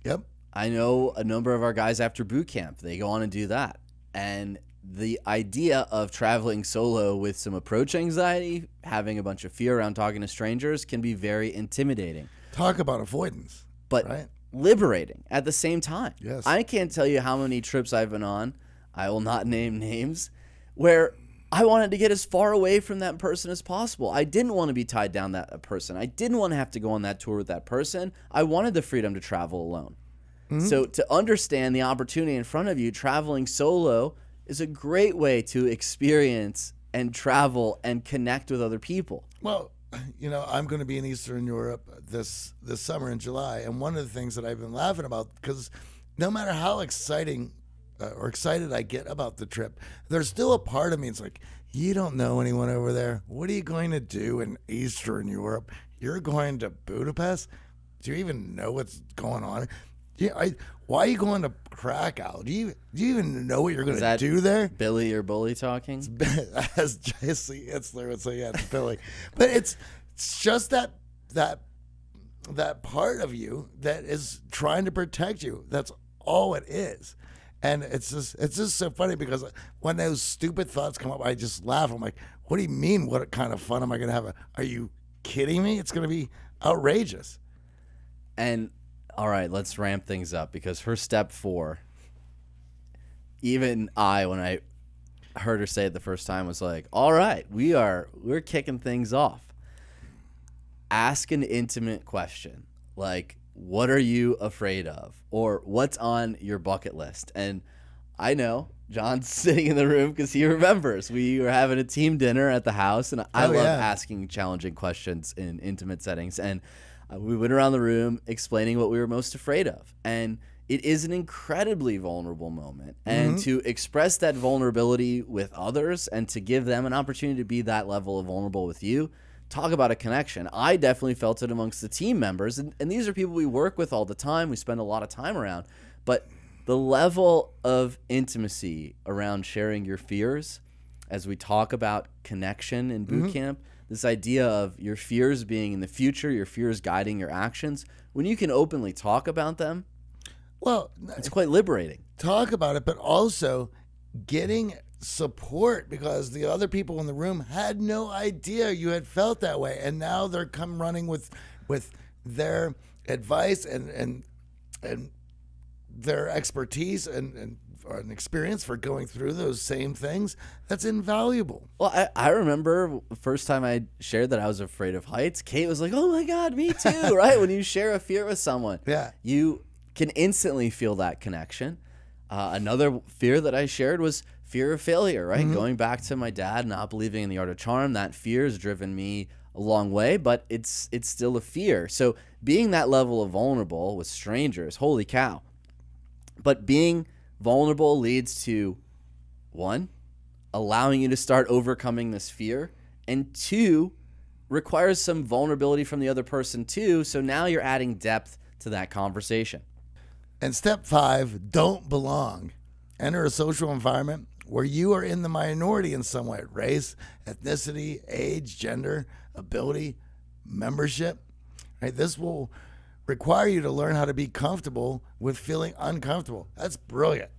Yep. I know a number of our guys after boot camp, they go on and do that. And the idea of traveling solo with some approach anxiety, having a bunch of fear around talking to strangers, can be very intimidating. Talk about avoidance. But right? liberating at the same time. Yes. I can't tell you how many trips I've been on, I will not name names, where I wanted to get as far away from that person as possible. I didn't want to be tied down to that person. I didn't want to have to go on that tour with that person. I wanted the freedom to travel alone. Mm-hmm. So to understand the opportunity in front of you, traveling solo is a great way to experience and travel and connect with other people. Well, you know, I'm going to be in Eastern Europe this summer in July, and one of the things that I've been laughing about, because no matter how exciting or excited I get about the trip, there's still a part of me, it's like, you don't know anyone over there. What are you going to do in Eastern Europe? You're going to Budapest? Do you even know what's going on? Yeah, why are you going to Krakow? Do you even know what you're going to do there? Billy or Bully talking? As Jesse Itzler would say, yeah, it's Billy. But it's just that part of you that is trying to protect you. That's all it is. And it's just so funny because when those stupid thoughts come up, I just laugh. I'm like, what do you mean? What kind of fun am I going to have? Are you kidding me? It's going to be outrageous. And all right, let's ramp things up, because her step 4, even when I heard her say it the first time, was like, all right, we're kicking things off. Ask an intimate question, like, what are you afraid of? Or what's on your bucket list? And I know John's sitting in the room because he remembers. We were having a team dinner at the house, and I love asking challenging questions in intimate settings. And we went around the room explaining what we were most afraid of. And it is an incredibly vulnerable moment. And to express that vulnerability with others and to give them an opportunity to be that level of vulnerable with you, talk about a connection. I definitely felt it amongst the team members. And these are people we work with all the time. We spend a lot of time around. But the level of intimacy around sharing your fears as we talk about connection in boot camp, this idea of your fears being in the future, your fears guiding your actions. When you can openly talk about them, well, it's quite liberating. Talk about it, but also getting support, because the other people in the room had no idea you had felt that way, and now they're come running with their advice and their expertise and an experience for going through those same things. That's invaluable. Well, I remember the first time I shared that I was afraid of heights, Kate was like, oh my God, me too, right? When you share a fear with someone, you can instantly feel that connection. Another fear that I shared was fear of failure, right? Going back to my dad not believing in the art of charm, that fear has driven me a long way, but it's still a fear. So being that level of vulnerable with strangers, holy cow. But being vulnerable leads to, 1, allowing you to start overcoming this fear, and 2, requires some vulnerability from the other person too, so now you're adding depth to that conversation. And step 5, don't belong. Enter a social environment where you are in the minority in some way: race, ethnicity, age, gender, ability, membership. Right? This will require you to learn how to be comfortable with feeling uncomfortable. That's brilliant.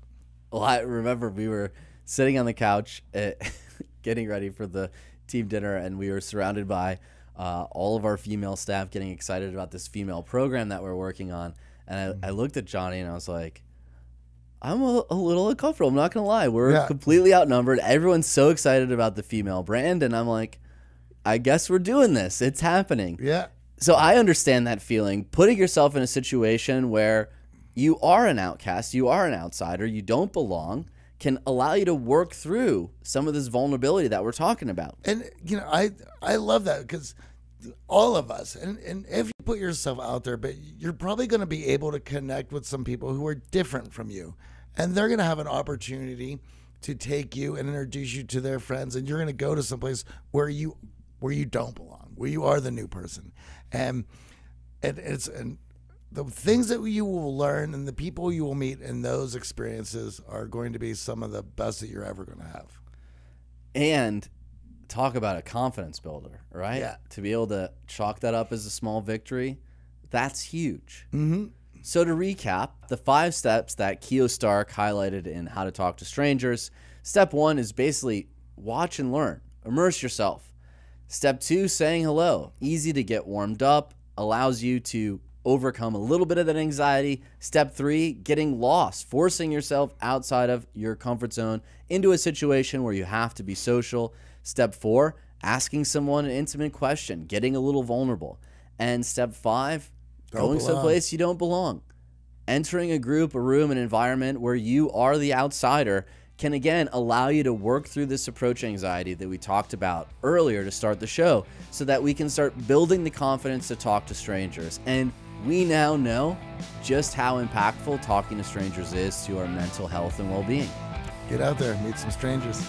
Well, I remember we were sitting on the couch getting ready for the team dinner, and we were surrounded by all of our female staff getting excited about this female program that we're working on. And I looked at Johnny and I was like, I'm a little uncomfortable. I'm not going to lie. We're completely outnumbered. Everyone's so excited about the female brand. And I'm like, I guess we're doing this. It's happening. Yeah. So I understand that feeling. Putting yourself in a situation where you are an outcast, you are an outsider, you don't belong, can allow you to work through some of this vulnerability that we're talking about. And, you know, I love that, because all of us, and if you put yourself out there, but you're probably going to be able to connect with some people who are different from you, and they're going to have an opportunity to take you and introduce you to their friends, and you're going to go to someplace where you don't belong, where you are the new person. And the things that you will learn and the people you will meet in those experiences are going to be some of the best that you're ever going to have. And talk about a confidence builder, right? Yeah. To be able to chalk that up as a small victory, that's huge. Mm-hmm. So to recap, the 5 steps that Keo Stark highlighted in How to Talk to Strangers. Step 1 is basically watch and learn. Immerse yourself. Step 2, saying hello. Easy to get warmed up, allows you to overcome a little bit of that anxiety. Step 3, getting lost, forcing yourself outside of your comfort zone into a situation where you have to be social. Step 4, asking someone an intimate question, getting a little vulnerable. And step 5, going someplace you don't belong. Entering a group, a room, an environment where you are the outsider can, again, allow you to work through this approach anxiety that we talked about earlier to start the show, so that we can start building the confidence to talk to strangers. And we now know just how impactful talking to strangers is to our mental health and well-being. Get out there, meet some strangers.